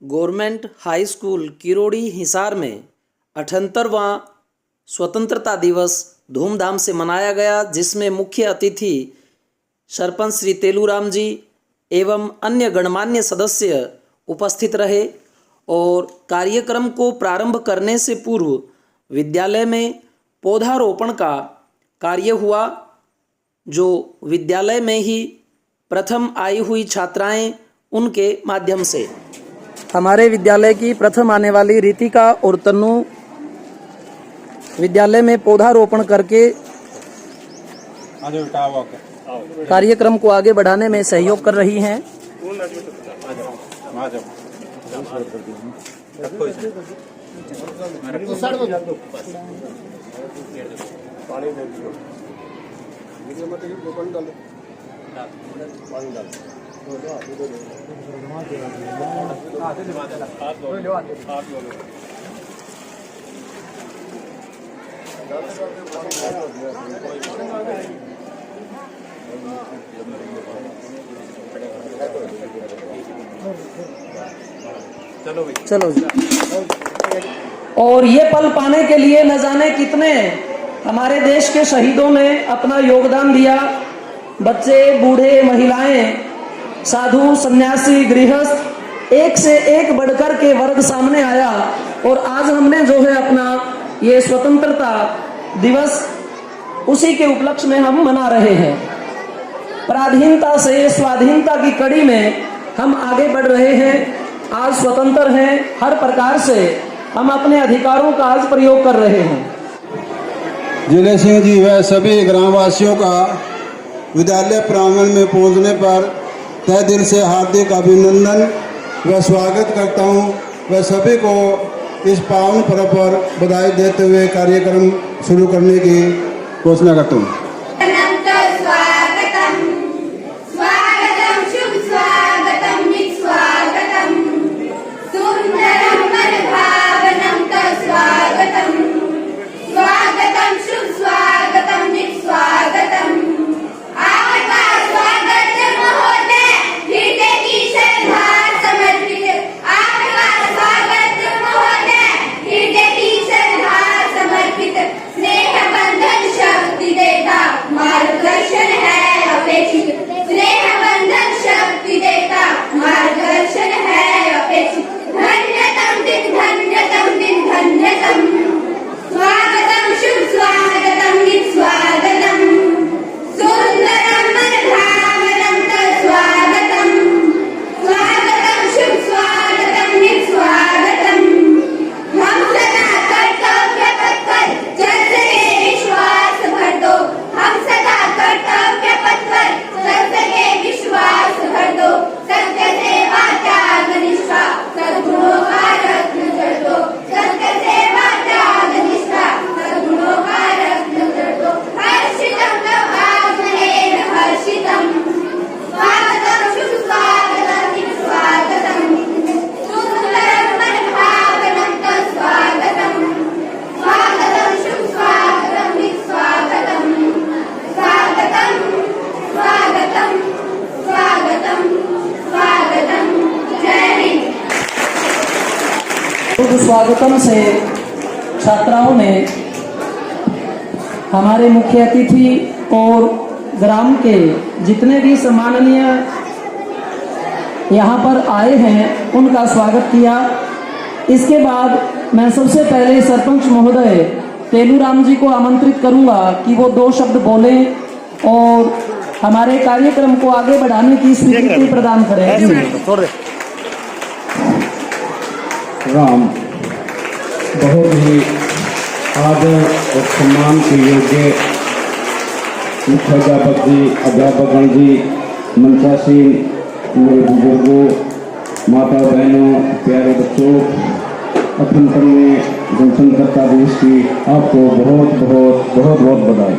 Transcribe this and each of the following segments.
Government high school Kirori Hisar में 78वां स्वतंत्रता दिवस धूमधाम से मनाया गया, जिसमें मुख्य अतिथि सरपंच श्री तेलूराम जी एवं अन्य गणमान्य सदस्य उपस्थित रहे। और कार्यक्रम को प्रारंभ करने से पूर्व विद्यालय में पौधारोपण का कार्य हुआ, जो विद्यालय में ही प्रथम आई हुई छात्राएं उनके माध्यम से। हमारे विद्यालय की प्रथम आने वाली रितिका और तन्नू विद्यालय में पौधारोपण करके कार्यक्रम को आगे बढ़ाने में सहयोग कर रही हैं। चलो जी। और ये पल पाने के लिए न जाने कितने हमारे देश के शहीदों ने अपना योगदान दिया। बच्चे, बूढ़े, महिलाएं, साधु, सन्यासी, गृहस्थ, एक से एक बढ़कर के वर्ग सामने आया। और आज हमने जो है अपना ये स्वतंत्रता दिवस उसी के उपलक्ष्य में हम मना रहे हैं। पराधीनता से स्वाधीनता की कड़ी में हम आगे बढ़ रहे हैं। आज स्वतंत्र हैं, हर प्रकार से हम अपने अधिकारों का आज प्रयोग कर रहे हैं। जिले सिंह जी व सभी ग्रामवासियों का विद्यालय प्रांगण में पहुंचने पर तहे दिल से हार्दिक अभिनंदन व स्वागत करता हूं व सभी को इस पावन पर्व पर बधाई देते हुए कार्यक्रम शुरू करने की घोषणा करता हूं। स्वागतम से छात्राओं ने हमारे मुख्य अतिथि और ग्राम के जितने भी सम्माननीय यहाँ पर आए हैं उनका स्वागत किया। इसके बाद मैं सबसे पहले सरपंच महोदय तेलूराम जी को आमंत्रित करूंगा कि वो 2 शब्द बोलें और हमारे कार्यक्रम को आगे बढ़ाने की स्वीकृति प्रदान करें। राम बहुत ही आदर और सम्मान के योग्य मुख्याध्यापक जी, अध्यापकगण जी, मंचासीन, मेरे बुजुर्गों, माता बहनों, प्यारे बच्चों, 58वें जनसंघर्षता दिवस की आपको बहुत बहुत बहुत बहुत बधाई।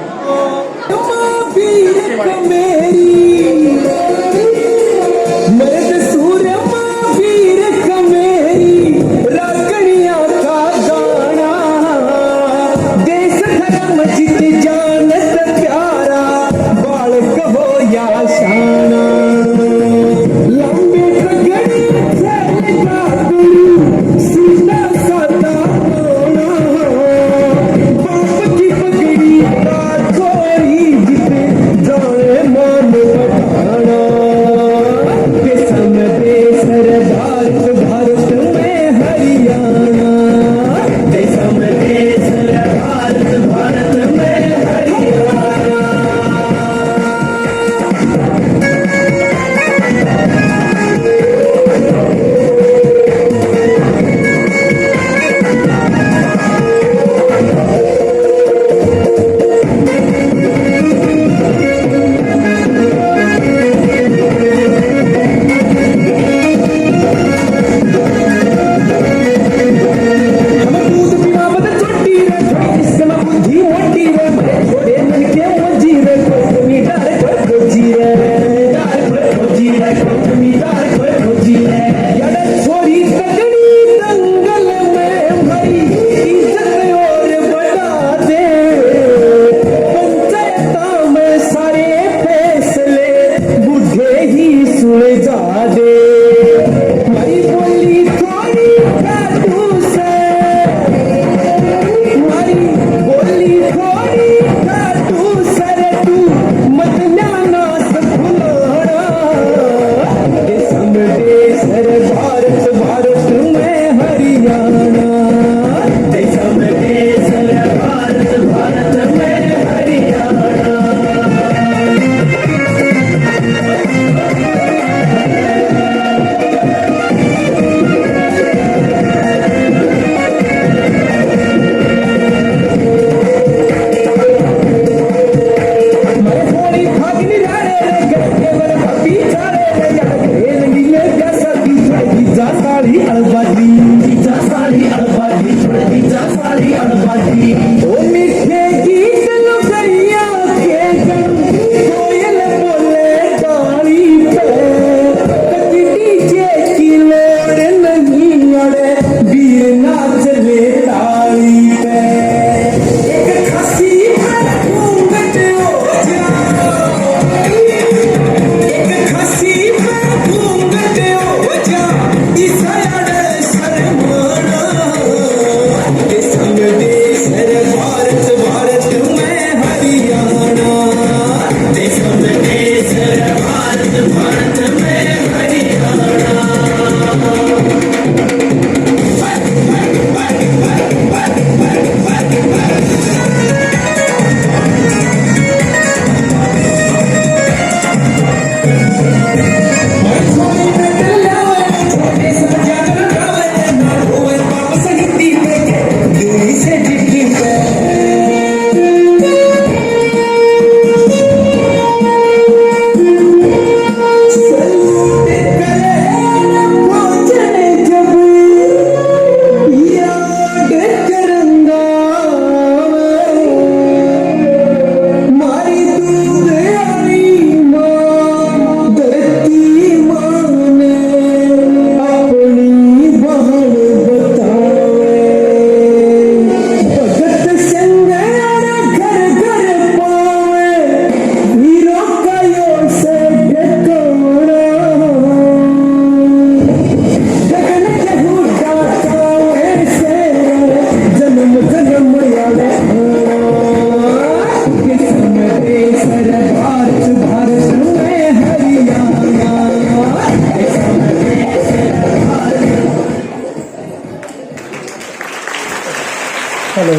शाना लंबे भारत भारत में हरियाणा, जैसा मैं देश है भारत भारत में हरियाणा। हेलो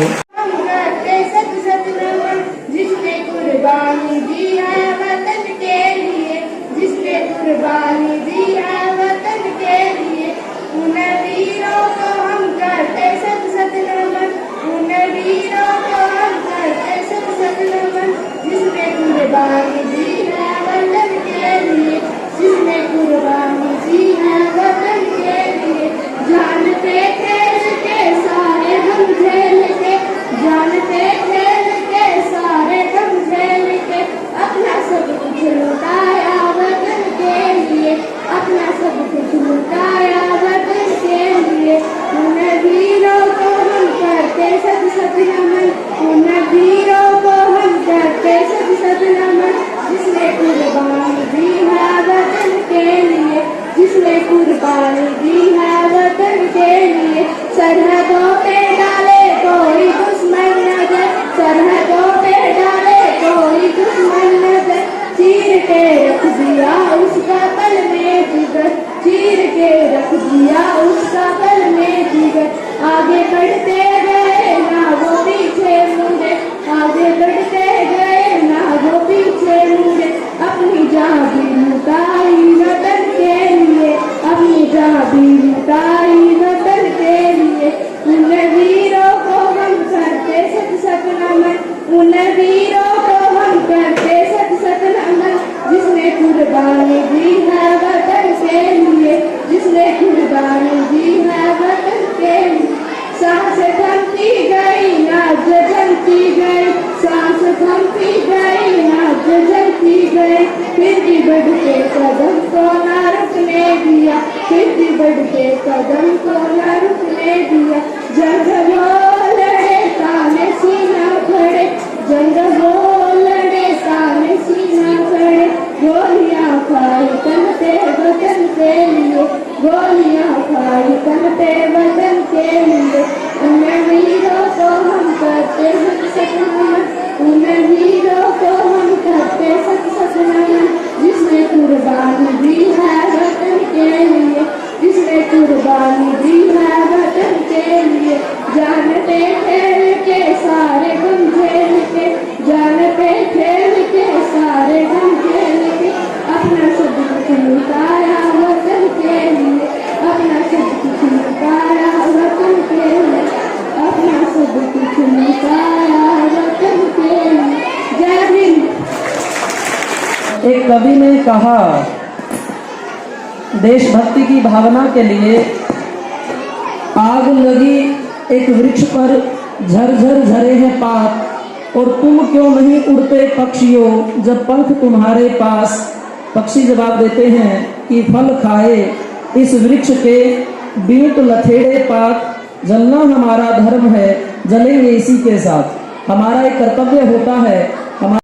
जिसने कुर्बानी दी है वतन के लिए, जिसने कुर्बानी दी है वतन के लिए, उन वीरों को हम करते सत सत नमन, उन वीरों को हम करते सत सत नमन। जिसने कुर्बानी दी है वतन के लिए, जिसने कुर्बानी दी है वतन के लिए, जानते खेल के सारे हम झेल के, जानते खेल के सारे हम झेल के, अपना सब कुछ लुटाया वतन के लिए, अपना सब कुछ लुटाया वतन के लिए। उन वीरों को हम करते सत सत नमन, उन वीरों को हम करते सत सत नमन। जिसने कुर्बानी दी है वतन के लिए, जिसने कुर्बानी दी है वतन के लिए। सरहदों पे डाले कोई दुश्मन नजर, सरहदों पे डाले कोई दुश्मन नजर, चीर के रख दिया उसका पल में जिगर, चीर के दिया उसका करने की गए। आगे बढ़ते गए ना वो पीछे मुड़े, आगे बढ़ते गए ना वो पीछे मुड़े। अपनी जान भी लुटाई वतन के लिए, अपनी जान भी लुटाई वतन के लिए। उन वीरों को हम करते सत सत नमन, उन वीरों को हम करते सत सत नमन, जिसने कुर्बानी दी है वतन के लिए, जिसने कुर्बानी दी है वतन के लिए। सांस थमती गई नाज जलती गई, सांस थमती गई नाज जलती गई। फिर भी बढ़ते कदम को ना रुकने दिया, फिर भी बढ़ते कदम को ना रुकने दिया। जंग वो लड़े ताने सीना खड़े, जंग वो लड़े ताने सीना खड़े। गोलियां खाई तनते वतन के लिए, गोलियां खाई तनते वतन के लिए। उन वीरों को हम करते सत सत नमन, उन वीरों को हम करते सत सत नमन, जिसने कुर्बानी दी है वतन के लिए, जिसने कुर्बानी दी है वतन के लिए। जानते खेल के सारे गम झेल के, जानते खेल के सारे गम झेल के। अपना सब कुछ लुटाया वतन के लिए, अपना सब कुछ लुटाया वतन के लिए, अपना सब कुछ लुटाया वतन के लिए। जय हिंद। एक कवि ने कहा, देशभक्ति की भावना के लिए आग लगी एक वृक्ष पर, झरझर झरे हैं पात, और तुम क्यों नहीं उड़ते पक्षियों जब पंख तुम्हारे पास। पक्षी जवाब देते हैं कि फल खाए इस वृक्ष के बीट लथेड़े पात, जलना हमारा धर्म है जलेंगे इसी के साथ। हमारा एक कर्तव्य होता है, हमारा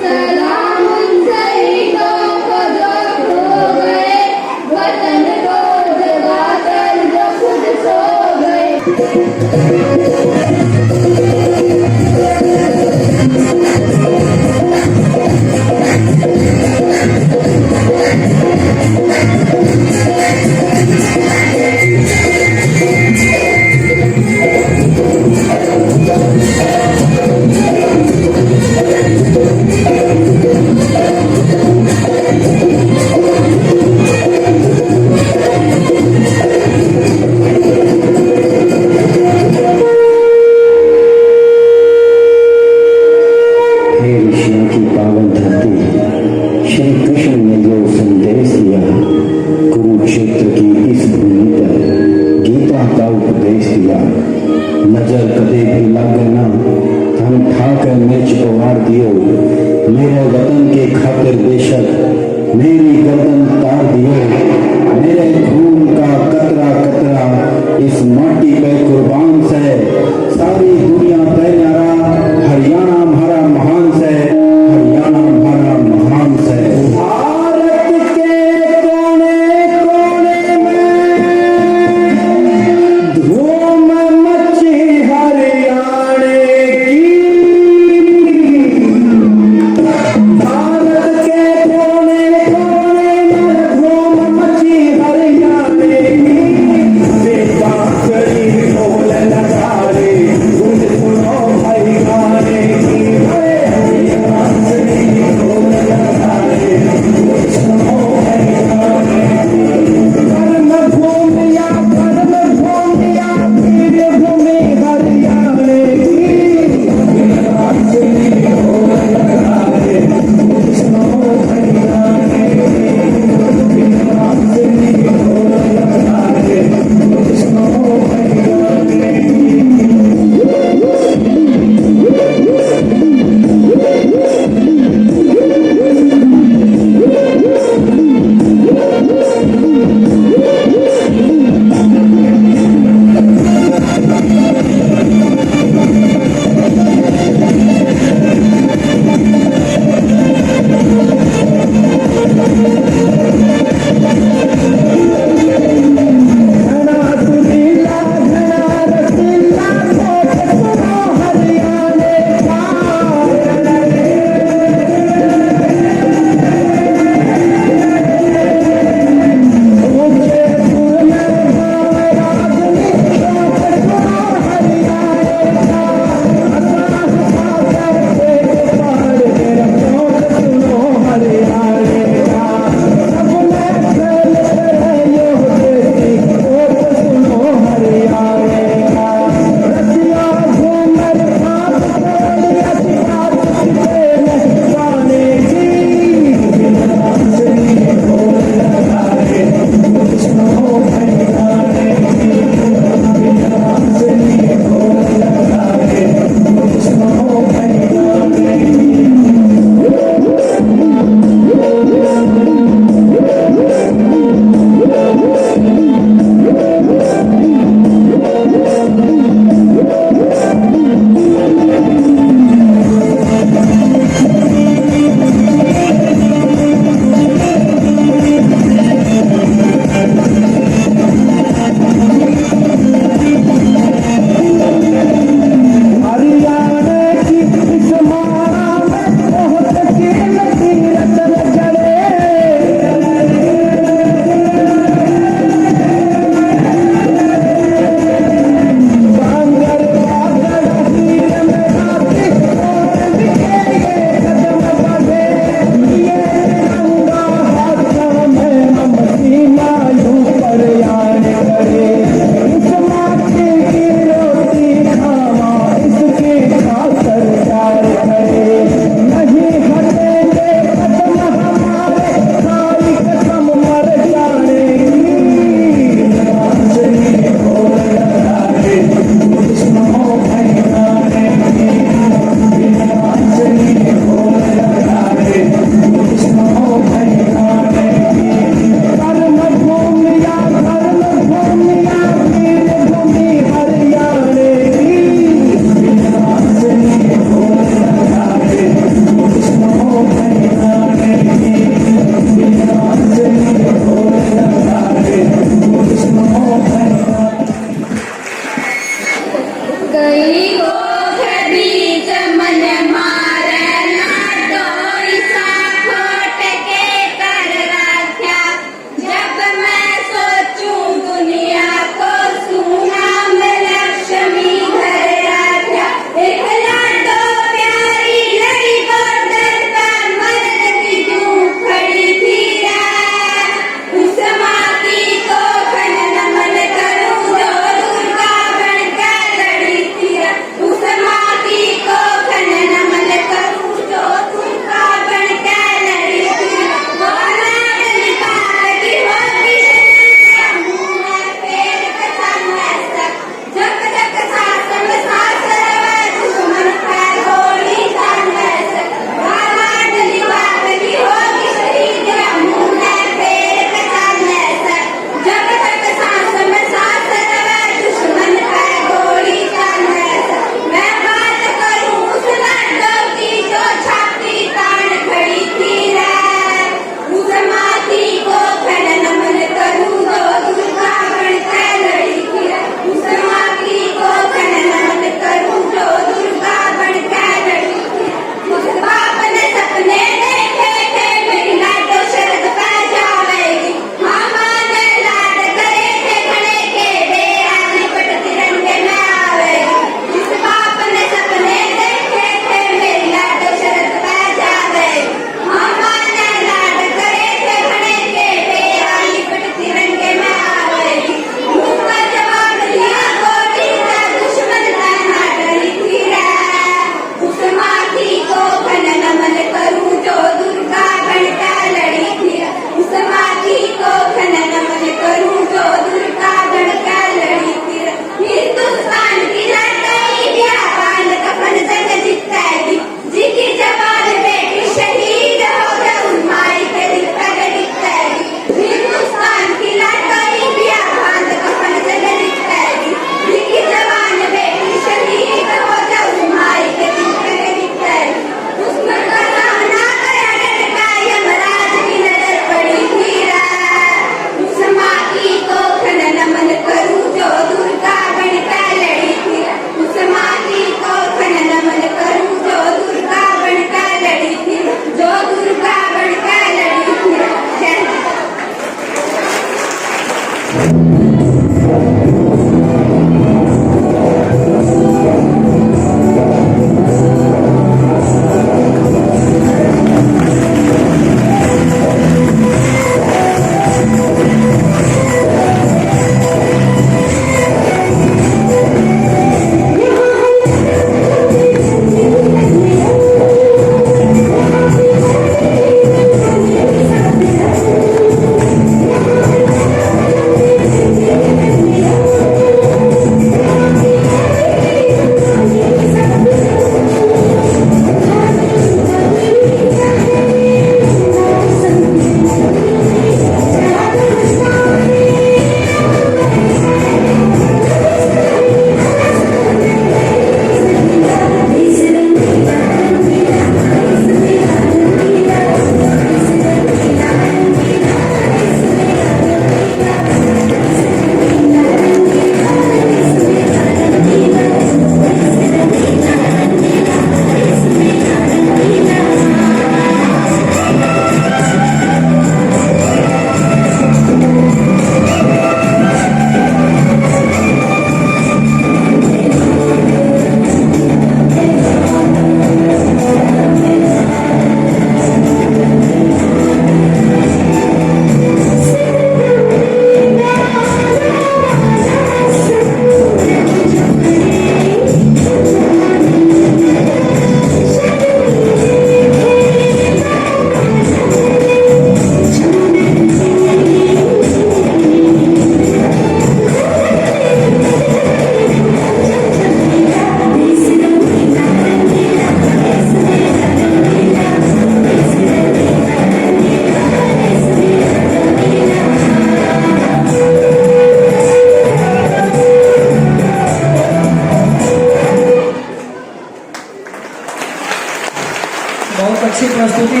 बहुत अच्छी प्रस्तुति।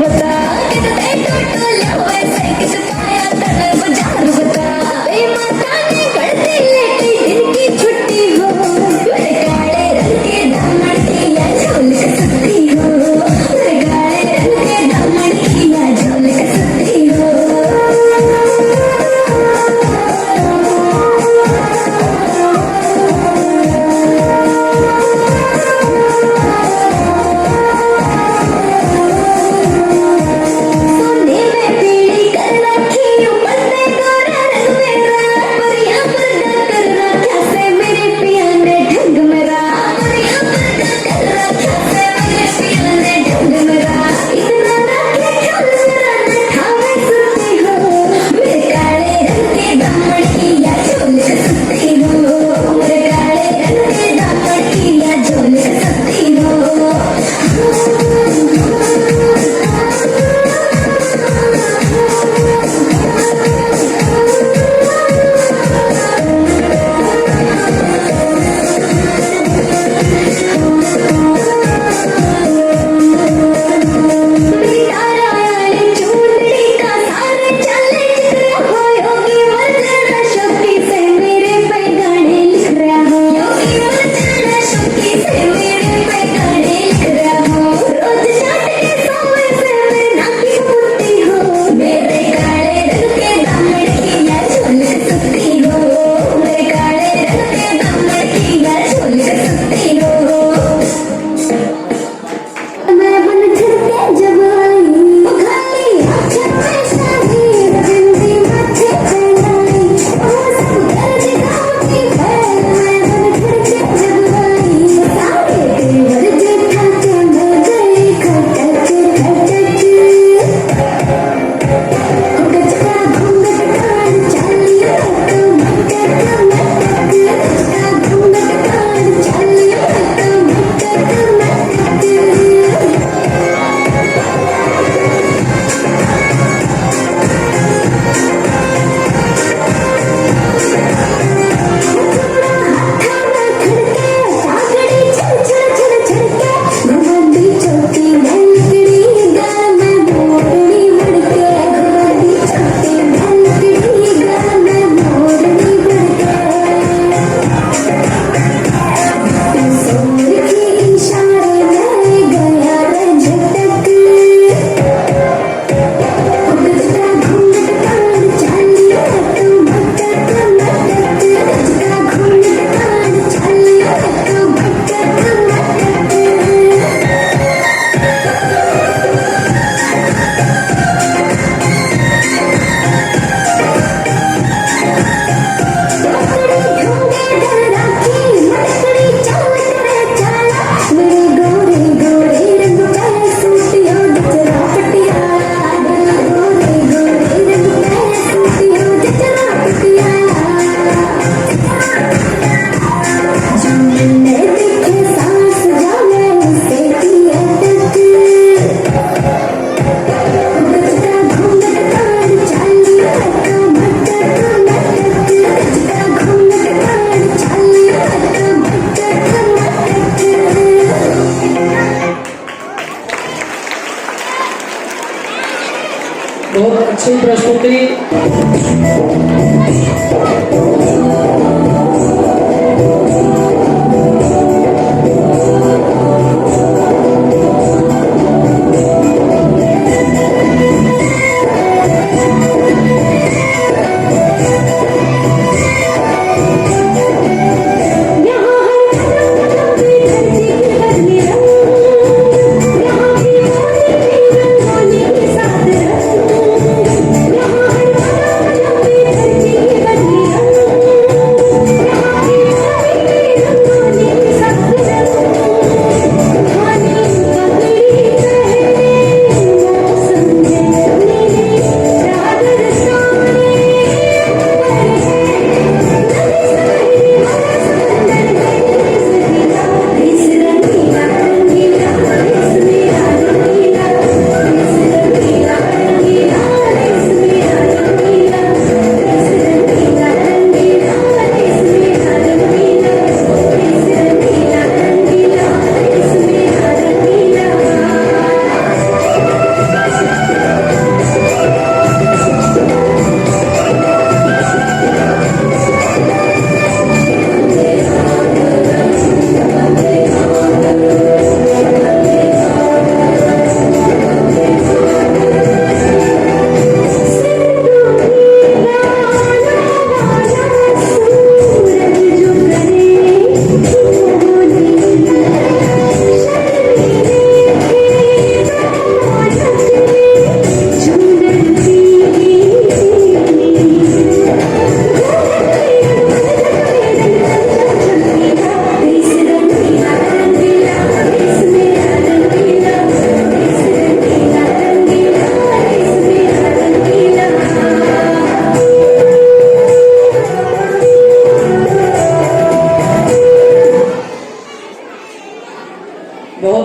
बता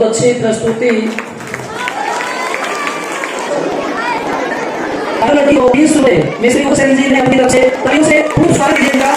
अच्छी प्रस्तुति मिस्त्री हुसैन जी ने अपनी तरफ से तालियों से खूब स्वागत दीजिएगा।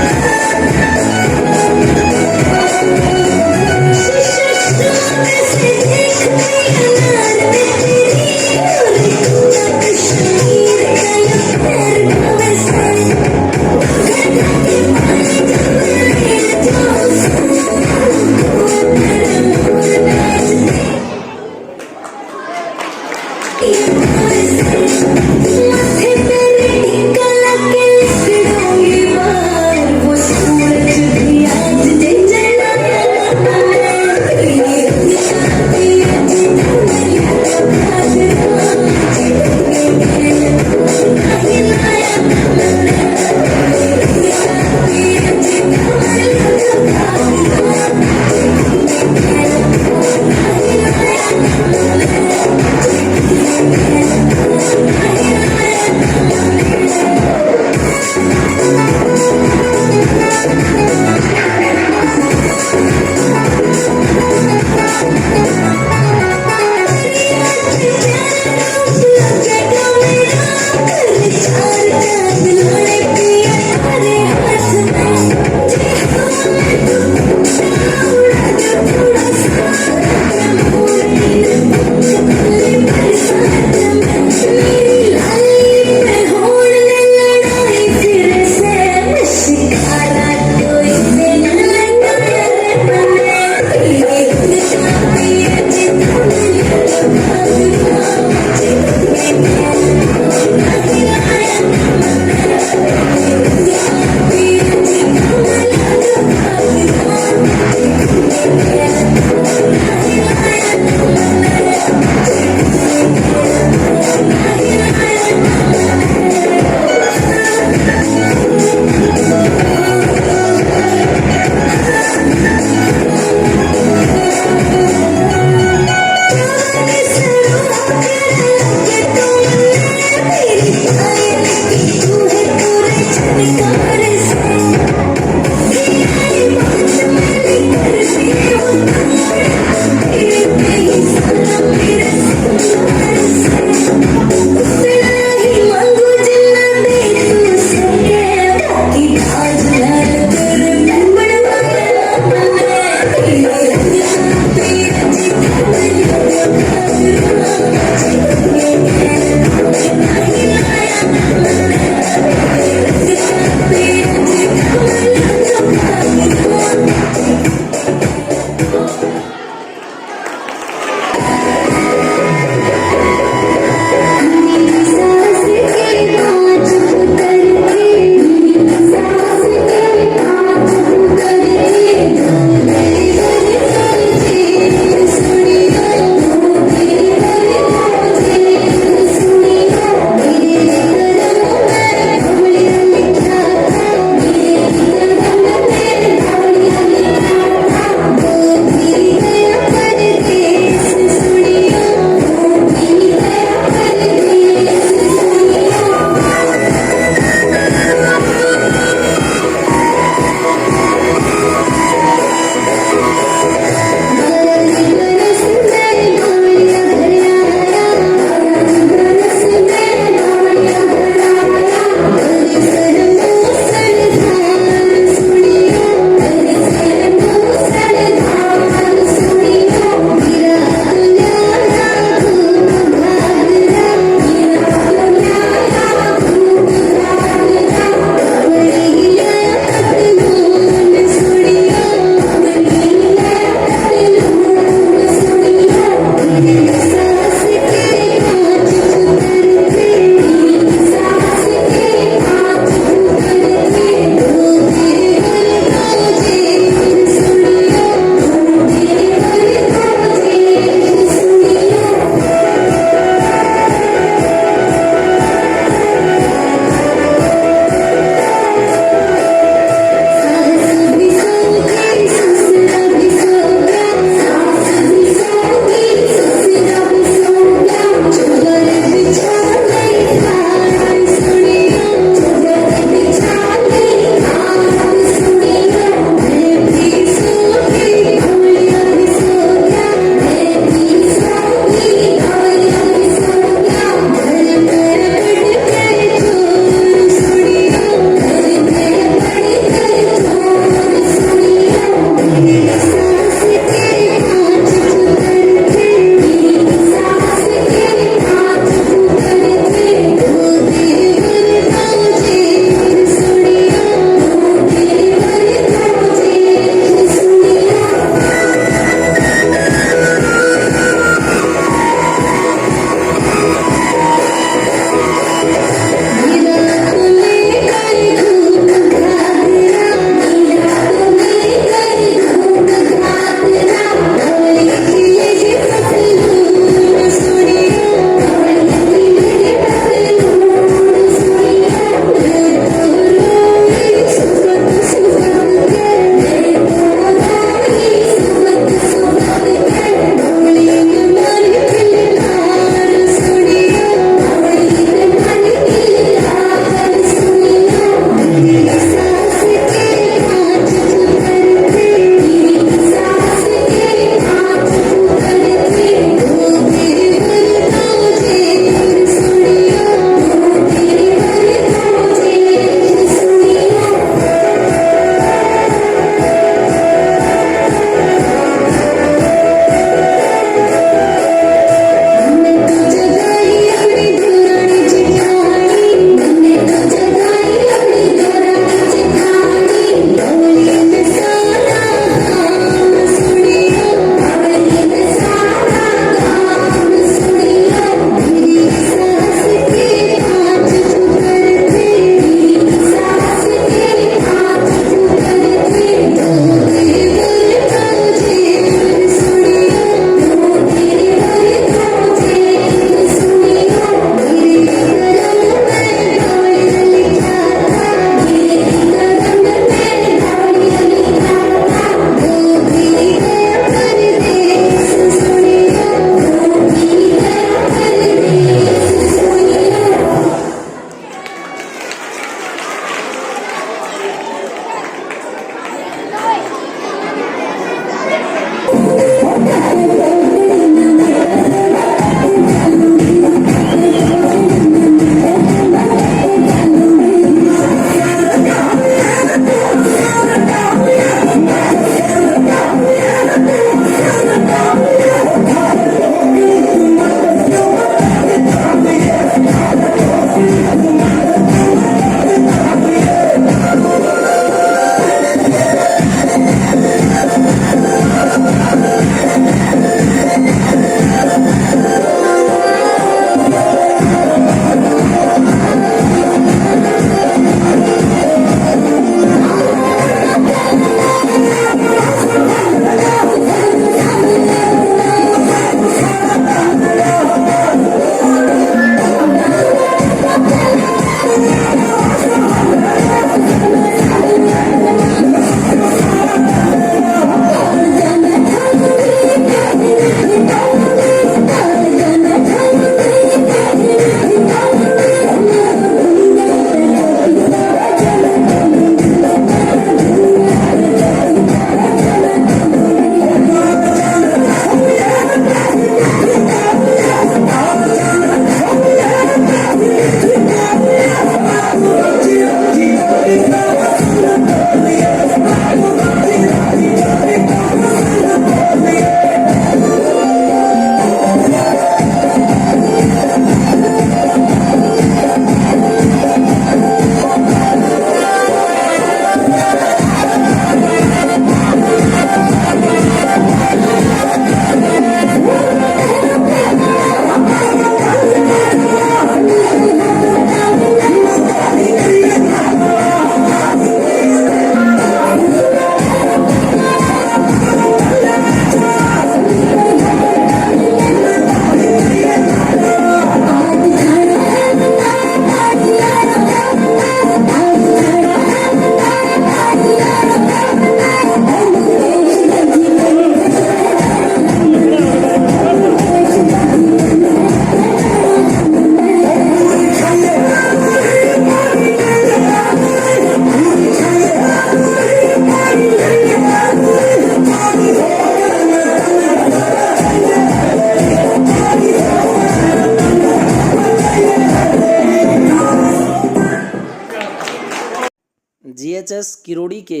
GHS किरोड़ी के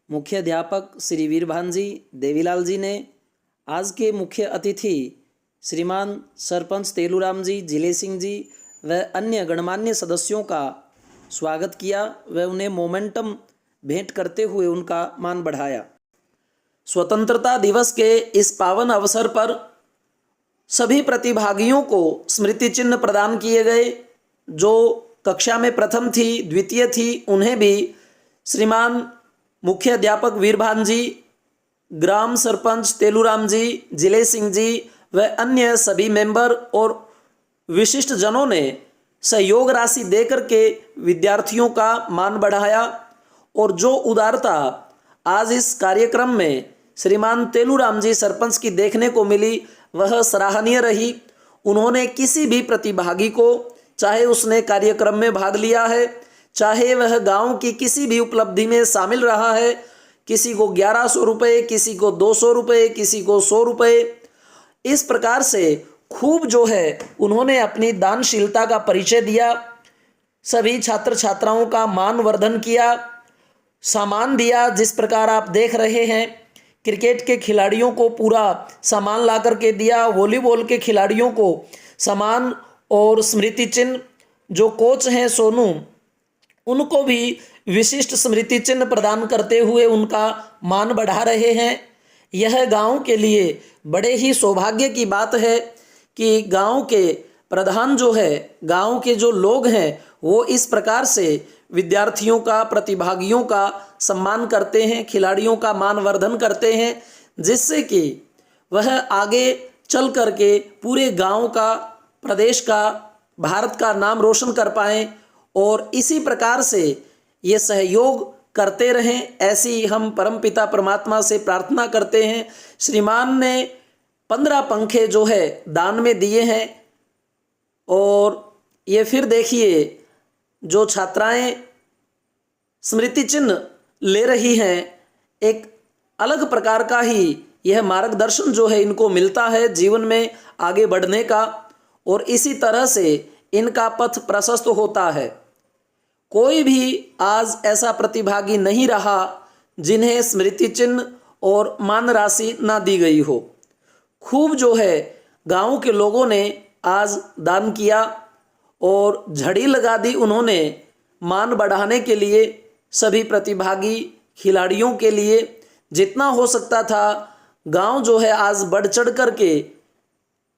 मुख्याध्यापक श्री वीरभान जी देवीलाल जी ने आज के मुख्य अतिथि श्रीमान सरपंच तेलूराम जी, जिले सिंह जी व अन्य गणमान्य सदस्यों का स्वागत किया व उन्हें मोमेंटम भेंट करते हुए उनका मान बढ़ाया। स्वतंत्रता दिवस के इस पावन अवसर पर सभी प्रतिभागियों को स्मृति चिन्ह प्रदान किए गए। जो कक्षा में प्रथम थी, द्वितीय थी, उन्हें भी श्रीमान मुख्य अध्यापक वीरभान जी, ग्राम सरपंच तेलूराम जी, जिले सिंह जी व अन्य सभी मेंबर और विशिष्ट जनों ने सहयोग राशि देकर के विद्यार्थियों का मान बढ़ाया। और जो उदारता आज इस कार्यक्रम में श्रीमान तेलूराम जी सरपंच की देखने को मिली वह सराहनीय रही। उन्होंने किसी भी प्रतिभागी को, चाहे उसने कार्यक्रम में भाग लिया है, चाहे वह गांव की किसी भी उपलब्धि में शामिल रहा है, किसी को 1100 रुपये, किसी को 200 रुपये, किसी को 100 रुपये, इस प्रकार से खूब जो है उन्होंने अपनी दानशीलता का परिचय दिया। सभी छात्र छात्राओं का मान वर्धन किया, सामान दिया। जिस प्रकार आप देख रहे हैं, क्रिकेट के खिलाड़ियों को पूरा सामान ला करके दिया, वॉलीबॉल के खिलाड़ियों को सामान और स्मृति चिन्ह, जो कोच हैं सोनू, उनको भी विशिष्ट स्मृति चिन्ह प्रदान करते हुए उनका मान बढ़ा रहे हैं। यह गांव के लिए बड़े ही सौभाग्य की बात है कि गांव के प्रधान जो है, गांव के जो लोग हैं, वो इस प्रकार से विद्यार्थियों का, प्रतिभागियों का सम्मान करते हैं, खिलाड़ियों का मान वर्धन करते हैं, जिससे कि वह आगे चल करके पूरे गांव का, प्रदेश का, भारत का नाम रोशन कर पाएं और इसी प्रकार से ये सहयोग करते रहें। ऐसी हम परमपिता परमात्मा से प्रार्थना करते हैं। श्रीमान ने 15 पंखे जो है दान में दिए हैं और ये फिर देखिए जो छात्राएं स्मृति चिन्ह ले रही हैं, एक अलग प्रकार का ही यह मार्गदर्शन जो है इनको मिलता है जीवन में आगे बढ़ने का, और इसी तरह से इनका पथ प्रशस्त होता है। कोई भी आज ऐसा प्रतिभागी नहीं रहा जिन्हें स्मृति चिन्ह और मान राशि ना दी गई हो। खूब जो है गांव के लोगों ने आज दान किया और झड़ी लगा दी उन्होंने मान बढ़ाने के लिए। सभी प्रतिभागी खिलाड़ियों के लिए जितना हो सकता था गांव जो है आज बढ़ चढ़ करके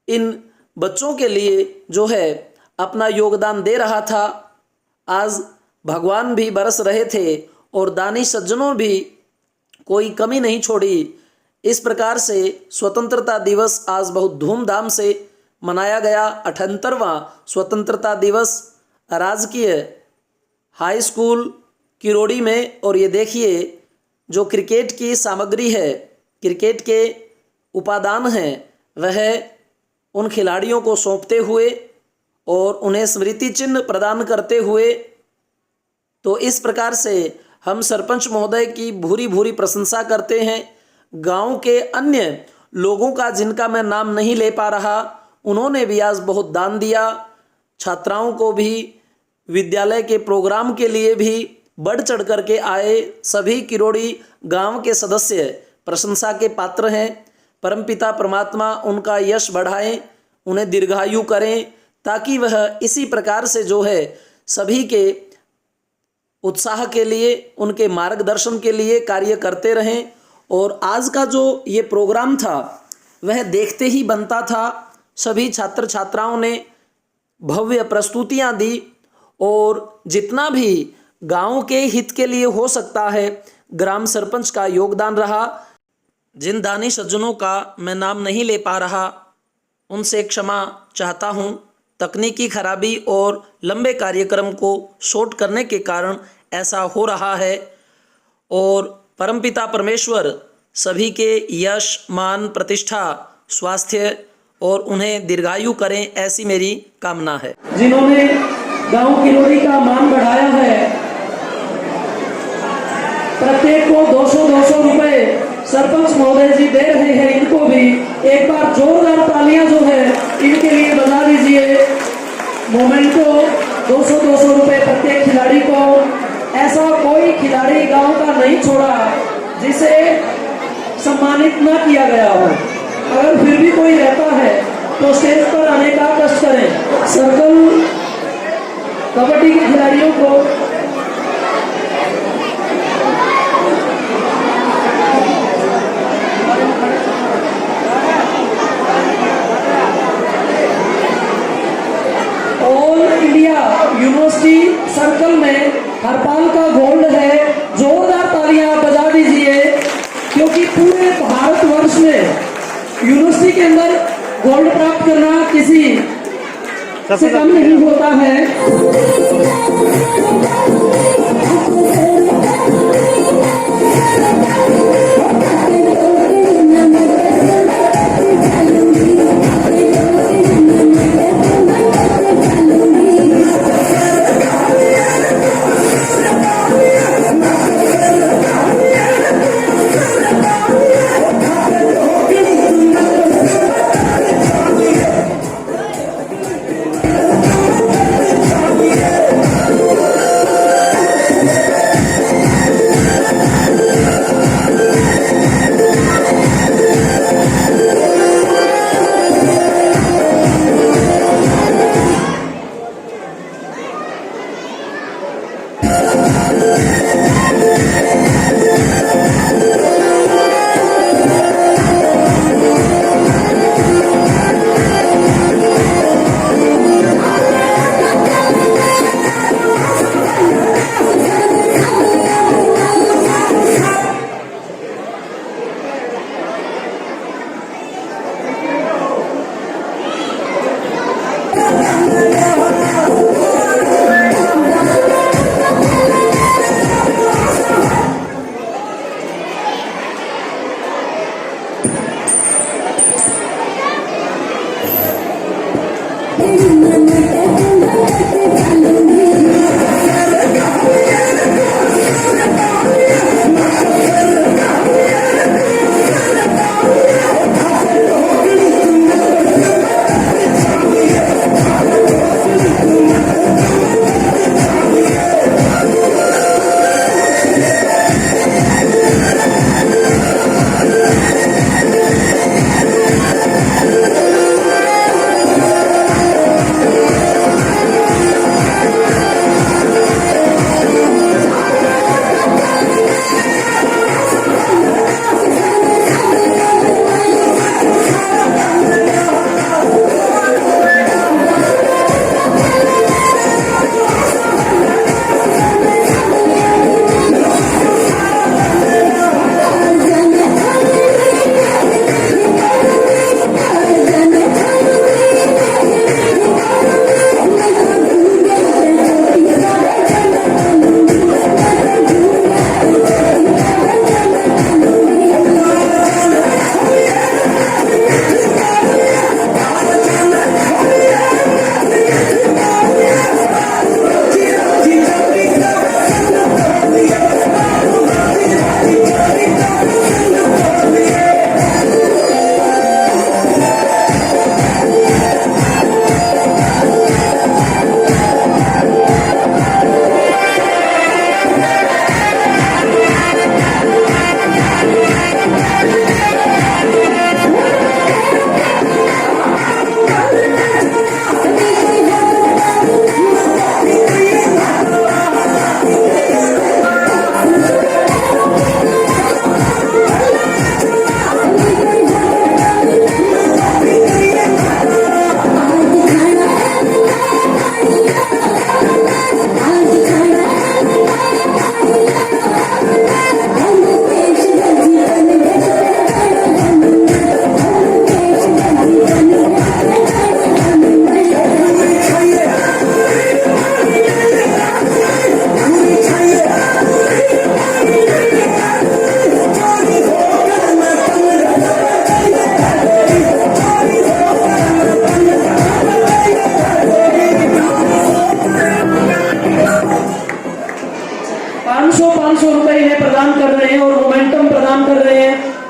इन बच्चों के लिए जो है अपना योगदान दे रहा था। आज भगवान भी बरस रहे थे और दानी सज्जनों भी कोई कमी नहीं छोड़ी। इस प्रकार से स्वतंत्रता दिवस आज बहुत धूमधाम से मनाया गया। 78वां स्वतंत्रता दिवस राजकीय हाई स्कूल किरोड़ी में। और ये देखिए जो क्रिकेट की सामग्री है, क्रिकेट के उपादान हैं, वह उन खिलाड़ियों को सौंपते हुए और उन्हें स्मृति चिन्ह प्रदान करते हुए, तो इस प्रकार से हम सरपंच महोदय की भूरी भूरी प्रशंसा करते हैं। गांव के अन्य लोगों का जिनका मैं नाम नहीं ले पा रहा, उन्होंने भी आज बहुत दान दिया। छात्राओं को भी, विद्यालय के प्रोग्राम के लिए भी बढ़ चढ़ करके आए। सभी किरोड़ी गांव के सदस्य प्रशंसा के पात्र हैं। परमपिता परमात्मा उनका यश बढ़ाएं, उन्हें दीर्घायु करें, ताकि वह इसी प्रकार से जो है सभी के उत्साह के लिए, उनके मार्गदर्शन के लिए कार्य करते रहें। और आज का जो ये प्रोग्राम था वह देखते ही बनता था। सभी छात्र छात्राओं ने भव्य प्रस्तुतियां दी और जितना भी गांव के हित के लिए हो सकता है ग्राम सरपंच का योगदान रहा। जिन दानी सज्जनों का मैं नाम नहीं ले पा रहा उनसे क्षमा चाहता हूं। तकनीकी खराबी और लंबे कार्यक्रम को शॉर्ट करने के कारण ऐसा हो रहा है। और परमपिता परमेश्वर सभी के यश, मान, प्रतिष्ठा, स्वास्थ्य और उन्हें दीर्घायु करें, ऐसी मेरी कामना है। जिन्होंने गांव किरोड़ी का मान बढ़ाया है, प्रत्येक को 200-200 रुपए सरपंच महोदय जी दे रहे हैं। इनको भी एक बार जोरदार तालियां जो है इनके लिए बजा दीजिए। मोमेंटो 200-200 रुपए प्रत्येक खिलाड़ी को। ऐसा कोई खिलाड़ी नहीं छोड़ा जिसे सम्मानित न किया गया हो। अगर फिर भी कोई रहता है तो स्टेज पर आने का कष्ट करें। सर्कल कबड्डी के खिलाड़ियों को ऑल इंडिया यूनिवर्सिटी सर्कल में हरपाल का गोल्ड है। जोरदार तालियां बजा दीजिए, क्योंकि पूरे भारतवर्ष में यूनिवर्सिटी के अंदर गोल्ड प्राप्त करना किसी से कम नहीं होता है।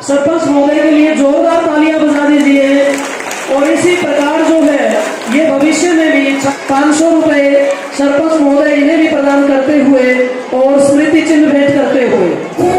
सरपंच महोदय के लिए जोरदार तालियां बजा दीजिए। और इसी प्रकार जो है ये भविष्य में भी 500 रुपए सरपंच महोदय इन्हें भी प्रदान करते हुए और स्मृति चिन्ह भेंट करते हुए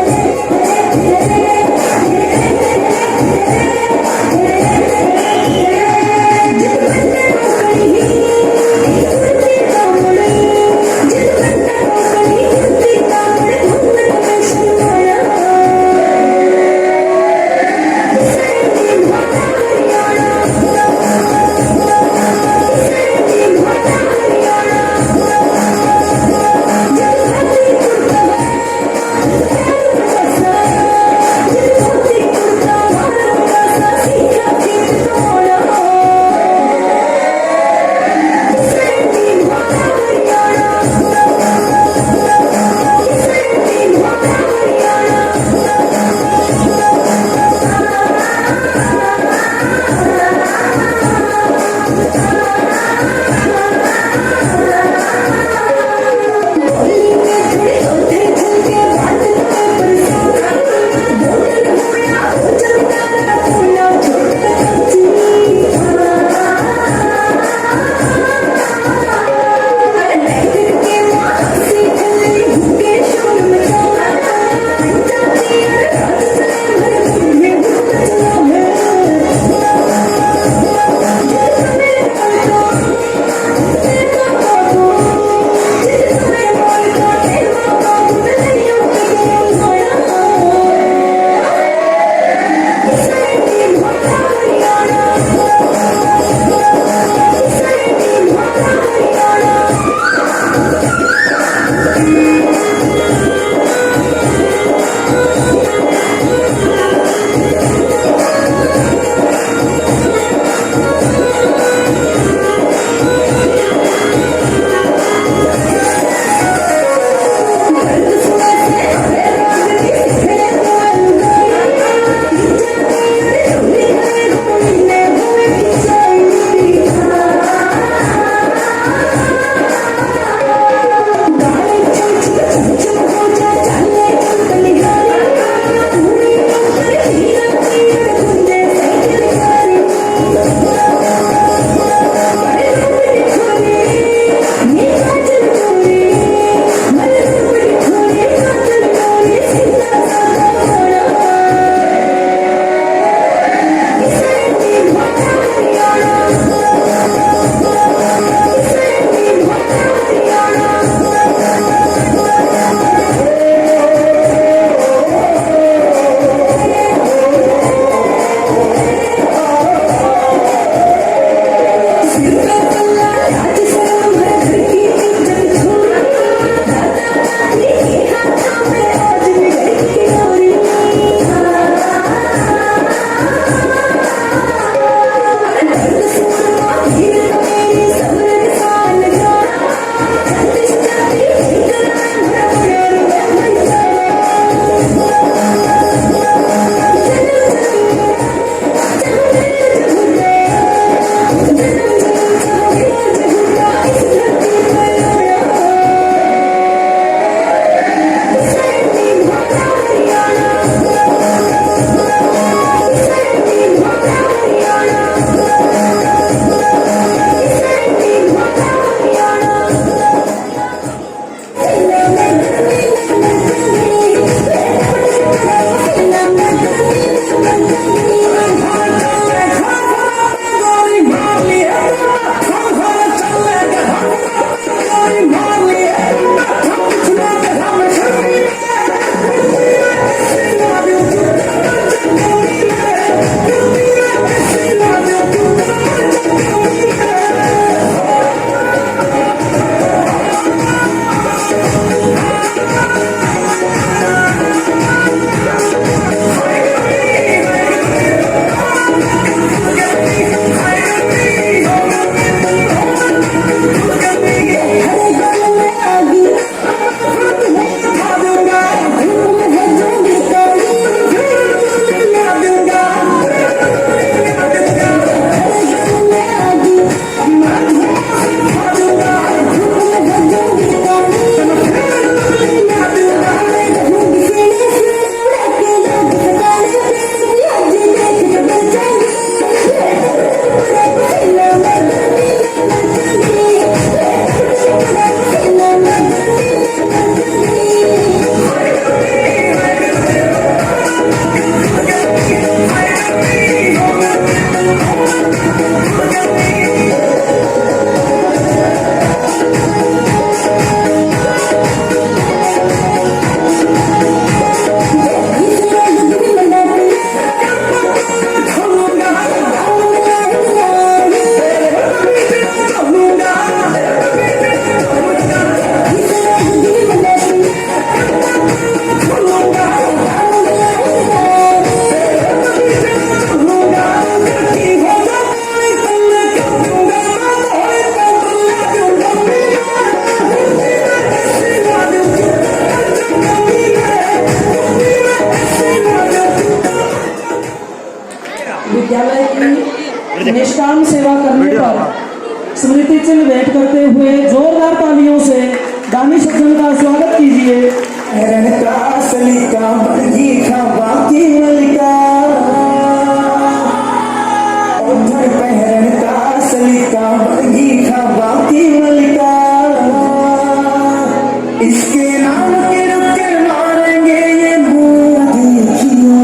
इसके नाम के रुक के मारेंगे ये मुंह देखियो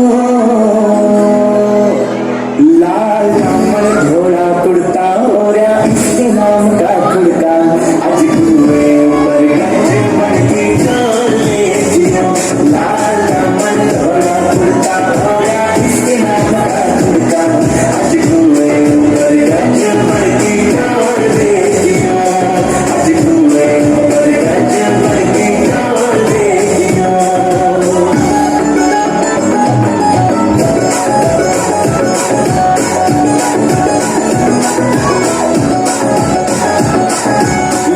लाल दामन घोड़ा कुर्ता हो रहा इसके नाम का कुर्ता आज कुएं ऊपर गज बढ़ती जोर देखियो लाल दामन घोड़ा कुर्ता हो रहा इसके नाम का कुर्ता आज कुएं ऊपर गज बढ़ती जोर देखियो आज कुएं ऊपर गज बढ़ती जोर देखियो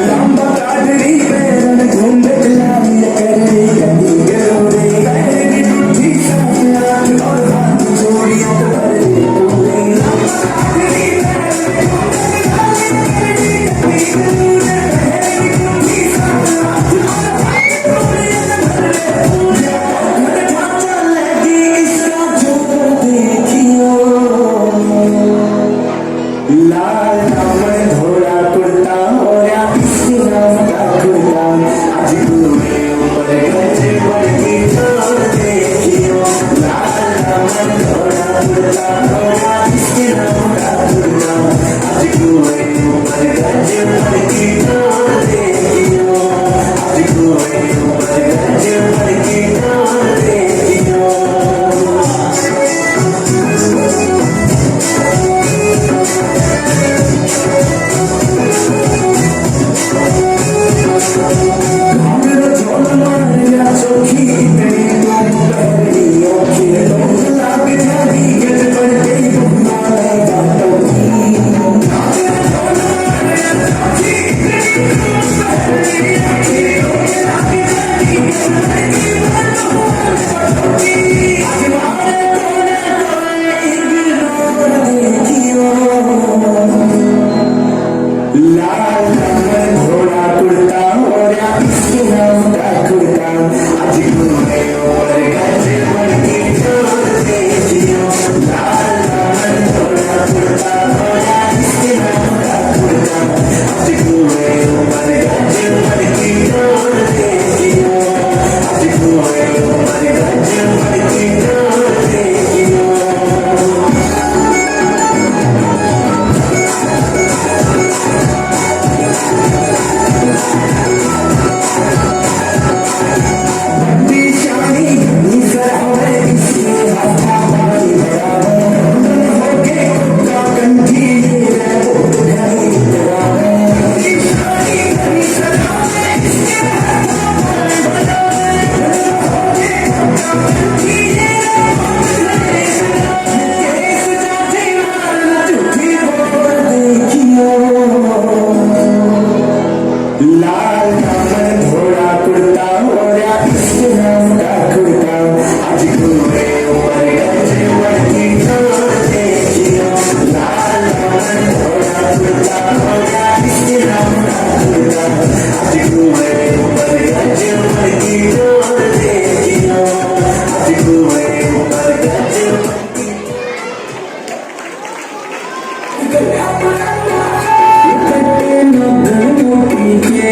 लंबा काटरी पैरन घूम चलावी कररी कभी गरोरे पैरी टूटी सांस और हाथ जोड़ियों पर टूटे लंबा काटरी पैरन घूम चलावी कररी कभी गरोरे पैरी टूटी सांस और हाथ जोड़ियों पर टूटे घर ढांचा लगी इसका जोर देखियो लाल दामन घोड़ा कुर्ता हो रहा इसके नाम का कुर्ता आज कुएं ऊपर गज बढ़ती जोर देखियो लाल दामन घोड़ा कुर्ता हो रहा इसके नाम का कुर्ता आज कुएं ऊपर गज बढ़ती जोर देखियो आज कुएं ऊपर गज बढ़ती जोर देखियो घाघरा चोल मारिया चोखी इतनी तुम पहली ओखी तुम लाग जानी गज बढ़ गई बुना बातों की घाघरा चोल मारिया चोखी इतनी तुम पहली ओखी तुम लाग जानी गज बढ़ गई बातों की आज मारे कोने इग्नोर देखियो लाल दामन घोड़ा कुर्ता हो रहा इसके नाम का कुर्ता आज कुएं ऊपर गज बढ़ती जोर देखियो लाल दामन घोड़ा कुर्ता हो रहा इसके नाम का कुर्ता आज कुएं ऊपर गज बढ़ती जोर देखियो आज कुएं ऊपर गज बढ़ती जोर देखियो शाही निसर होवे इसके हाथा पानी भरा है होके का कंठी है वो नहीं तेरा है शाही निसर होवे इसके हाथा पानी भरा है होके का कंठी है वो नहीं तेरा केस जाती मार झूठी बोल देखियो लाल दामन घोड़ा कुर्ता हो रहा इसके नाम का कुर्ता आज कुएं ऊपर गज बढ़ती जोर देखियो लाल दामन घोड़ा कुर्ता हो रहा इसके नाम का कुर्ता आज कुएं ऊपर गज बढ़ती जोर देखियो आज कुएं ऊपर गज बढ़ती कट्टे नगर मोटी के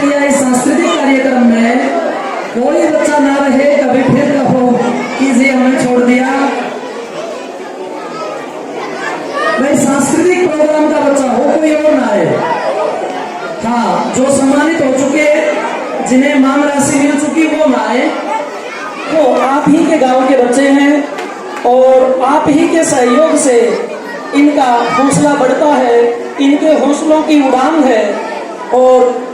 किया इस सांस्कृतिक कार्यक्रम में कोई बच्चा ना रहे कभी फिर कहो कि जी हमें छोड़ दिया। भाई सांस्कृतिक प्रोग्राम का बच्चा हो, कोई और ना आए। हाँ, जो सम्मानित हो चुके, जिन्हें मान राशि मिल चुकी, वो ना आए। तो आप ही के गांव के बच्चे हैं और आप ही के सहयोग से इनका हौसला बढ़ता है, इनके हौसलों की उड़ान है और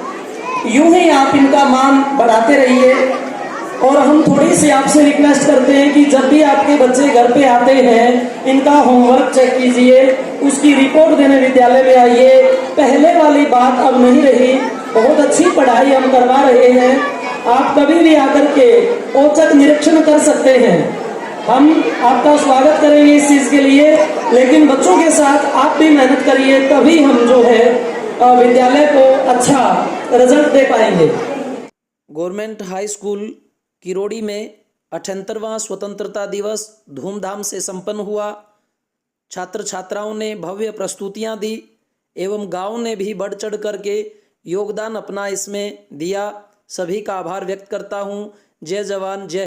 यूं ही आप इनका मान बढ़ाते रहिए। और हम थोड़ी सी आपसे रिक्वेस्ट करते हैं कि जब भी आपके बच्चे घर पे आते हैं, इनका होमवर्क चेक कीजिए, उसकी रिपोर्ट देने विद्यालय में आइए। पहले वाली बात अब नहीं रही, बहुत अच्छी पढ़ाई हम करवा रहे हैं। आप कभी भी आकर के औचक निरीक्षण कर सकते हैं, हम आपका स्वागत करेंगे इस चीज के लिए। लेकिन बच्चों के साथ आप भी मेहनत करिए, तभी हम जो है विद्यालय को अच्छा रिजल्ट दे पाएंगे। गवर्नमेंट हाई स्कूल किरोड़ी में 78वां स्वतंत्रता दिवस धूमधाम से संपन्न हुआ। छात्र छात्राओं ने भव्य प्रस्तुतियां दी एवं गांव ने भी बढ़ चढ़ करके योगदान अपना इसमें दिया। सभी का आभार व्यक्त करता हूं। जय जवान जय